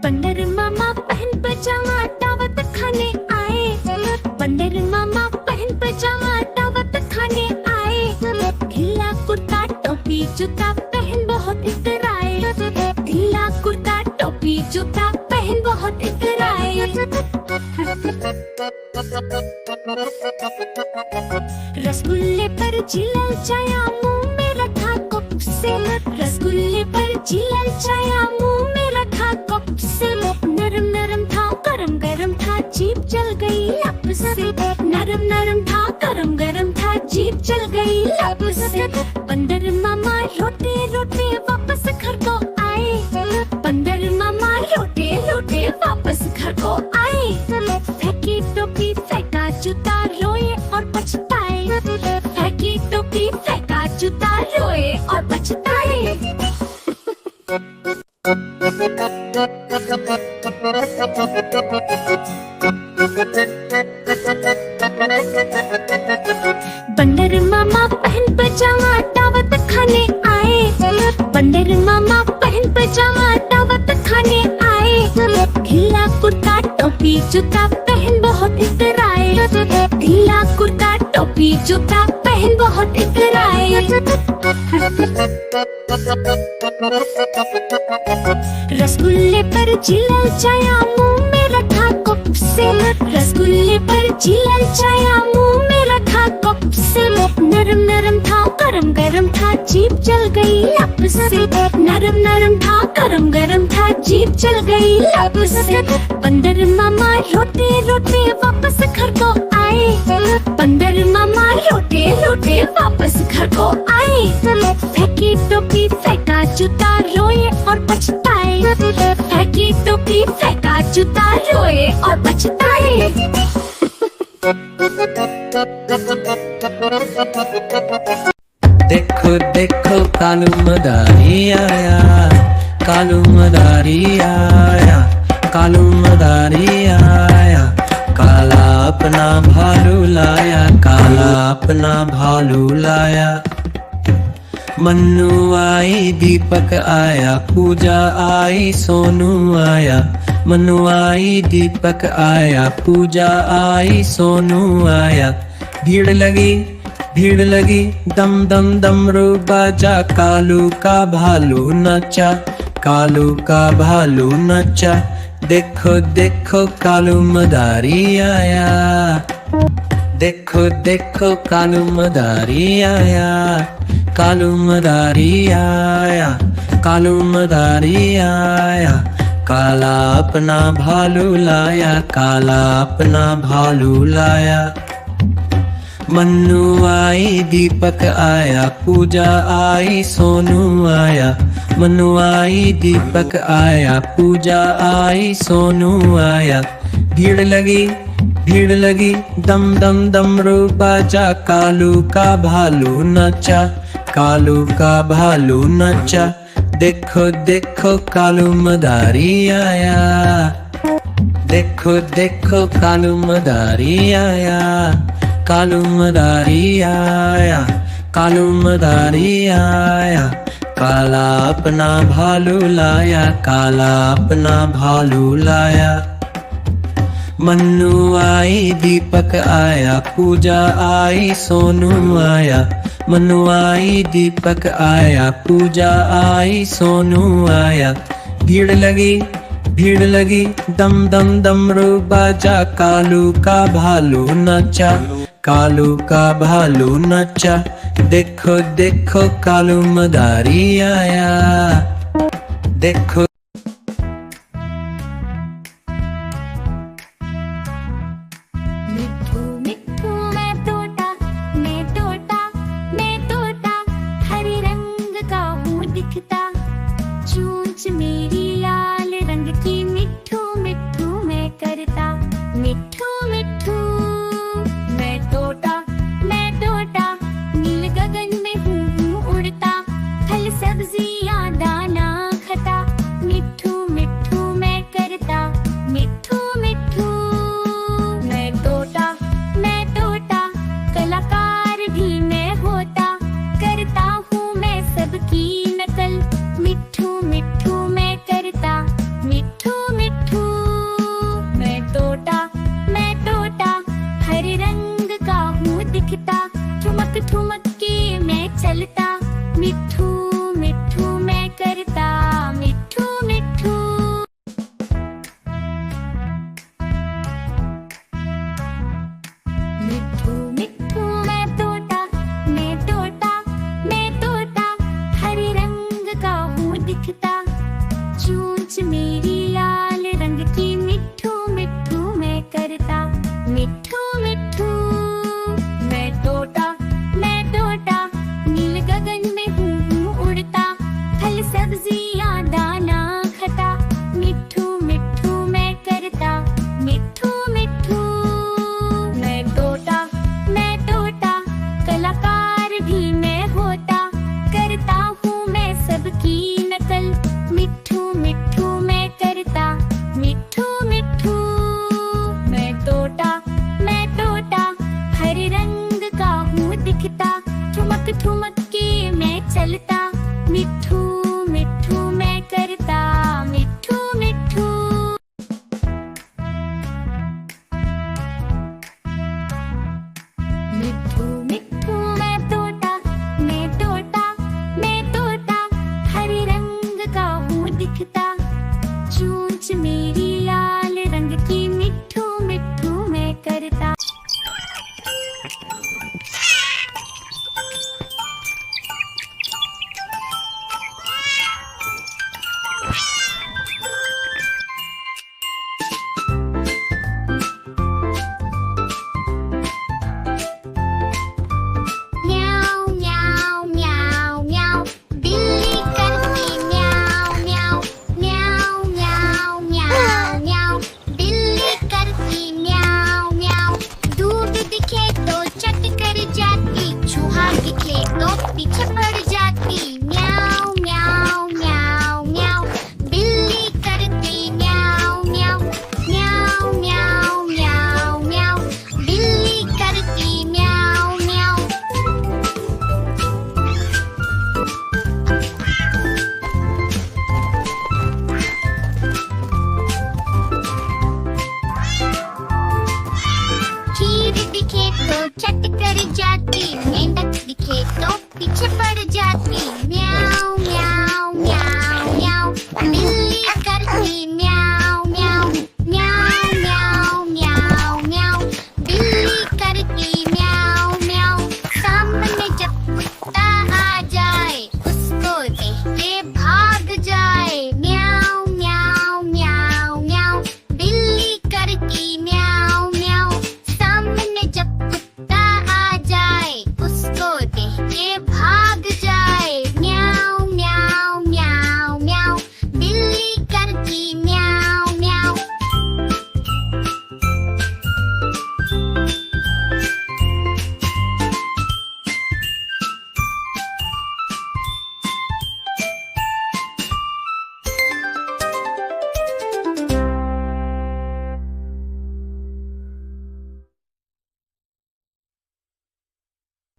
बंदर मामा पहन पजामा दावत खाने आए। बंदर मामा पहन पजामा दावत खाने आए। ढीला कुर्ता टोपी जूता पहन बहुत इतराए। ढीला कुर्ता टोपी जूता पहन बहुत इतराए। रसगुल्ले पर चिलल चाया मुंह में रखा कप से। रसगुल्ले पर चिलल चाया मुंह में रखा कप से। नरम नरम था गरम गरम था जीभ जल गई लब से। नरम नरम था गरम गरम था जीभ जल गई लब से। बंदर मामा रोते रोते वापस घर को आए। बंदर मामा रोते रोते वापस घर को आए। फेंकी टोपी फेंका जूता रोए और पछताए। फेंकी टोपी फेंका जूता रोए और पछताए। बंदर मामा पहन पजामा दावत खाने आए। बंदर मामा पहन पजामा दावत खाने आए। ढीला कुर्ता टोपी जूता पहन बहुत इतराए। ढीला कुर्ता टोपी जूता पहन बहुत इतराए। रसगुल्ले पर चिलल चाया मुंह में रखा कप से। रसगुल्ले पर चिलल चाया मुंह में रखा कप से। नरम नरम था गरम गरम था जीभ जल गई लब से। नरम नरम था गरम गरम था जीभ जल गई लब से। बंदर मामा रोते रोते वापस घर को आए। बंदर मामा रोते रोते वापस घर को आए। फेंकी टोपी फेंका जूता रोए और पछताए। फेंकी टोपी फेंका जूता रोए और पछताए। देखो देखो कालू मदारी आया। कालू मदारी आया। कालू मदारी आया। काला अपना भालू लाया। काला अपना भालू लाया। मन्नू आई दीपक आया। पूजा आई सोनू आया। मन्नू आई दीपक आया। पूजा आई सोनू आया। भीड़ लगी दम दम डमरू बाजा। कालू का भालू नचा। कालू का भालू नचा। देखो देखो कालू मदारी आया। देखो देखो कालू मदारी आया। कालू मदारी आया। कालू मदारी आया। काला अपना भालू लाया। काला अपना भालू लाया। मन्नू आई दीपक आया। पूजा आई सोनू आया। मन्नू आई दीपक आया। पूजा आई सोनू आया। भीड़ लगी दम दम डमरू बाजा। कालू का भालू नचा। कालू का भालू नचा। देखो देखो कालू मदारी आया। देखो देखो कालू मदारी आया। कालू मदारी आया। कालू मदारी आया। काला अपना भालू लाया। काला अपना भालू लाया। मन्नू आई दीपक आया। पूजा आई सोनू आया। मन्नू आई दीपक आया। पूजा आई सोनू आया। भीड़ लगी दम दम डमरू बाजा। कालू का भालू नचा। कालू का भालू नचा। देखो देखो कालू मदारी आया। देखो मिट्ठू मिट्ठू मैं तोता हरे रंग का हूँ दिखता। चोंच मेरी लाल रंग की मिट्ठू मिट्ठू मैं करता। मिट्ठू मिट्ठू मैं तोता नील गगन में हूँ उड़ता। फल सब्जियाँ दाना खाता। दिखता, ठुमक ठुमक के मैं चलता, मिट्ठू मिट्ठू मैं करता, मिट्ठू मिट्ठू। मिट्ठू मिट्ठू मैं तोता, मैं तोता, मैं तोता, हरे रंग का हूँ दिखता, चोंच मेरी लाल रंग की, मिट्ठू मिट्ठू मैं करता, मिट्ठू मिट्ठू। मैं तोता, मैं तोता, नील गगन में हूँ उड़ता, फल सब्जियाँ दाना खाता, मिट्ठू मिट्ठू मैं करता, मिट्ठू मिट्ठू। मैं तोता, मैं तोता, कलाकार भी मैं होता, करता हूँ मैं सबकी नकल, मिट्ठू मिट्ठू मैं करता, मिट्ठू मिट्ठू। मैं तोता, मैं तोता, हरे रंग का हूँ दिखता, ठुमक ठुमक के मैं चलता, मिट्ठू मिट्ठू मैं करता, मिट्ठू मिट्ठू। मिट्ठू मिट्ठू मैं तोता, मैं तोता, मैं तोता, हरे रंग का हूँ दिखता, चोंच मेरी लाल रंग की, मिट्ठू मिट्ठू मैं करता। म्याऊ म्याऊ म्याऊ म्याऊ, बिल्ली करती म्याऊ म्याऊ, म्याऊ म्याऊ म्याऊ म्याऊ, बिल्ली करती म्याऊ म्याऊ। दूध दिखे तो चट कर जाती, चूहा दिखे तो पीछे पड़ जाती, म्याऊ म्याऊ म्याऊ म्याऊ, बिल्ली करती म्याऊ म्याऊ, म्याऊ म्याऊ म्याऊ म्याऊ, बिल्ली करती म्याऊ म्याऊ। खीर दिखे तो चट कर जाती,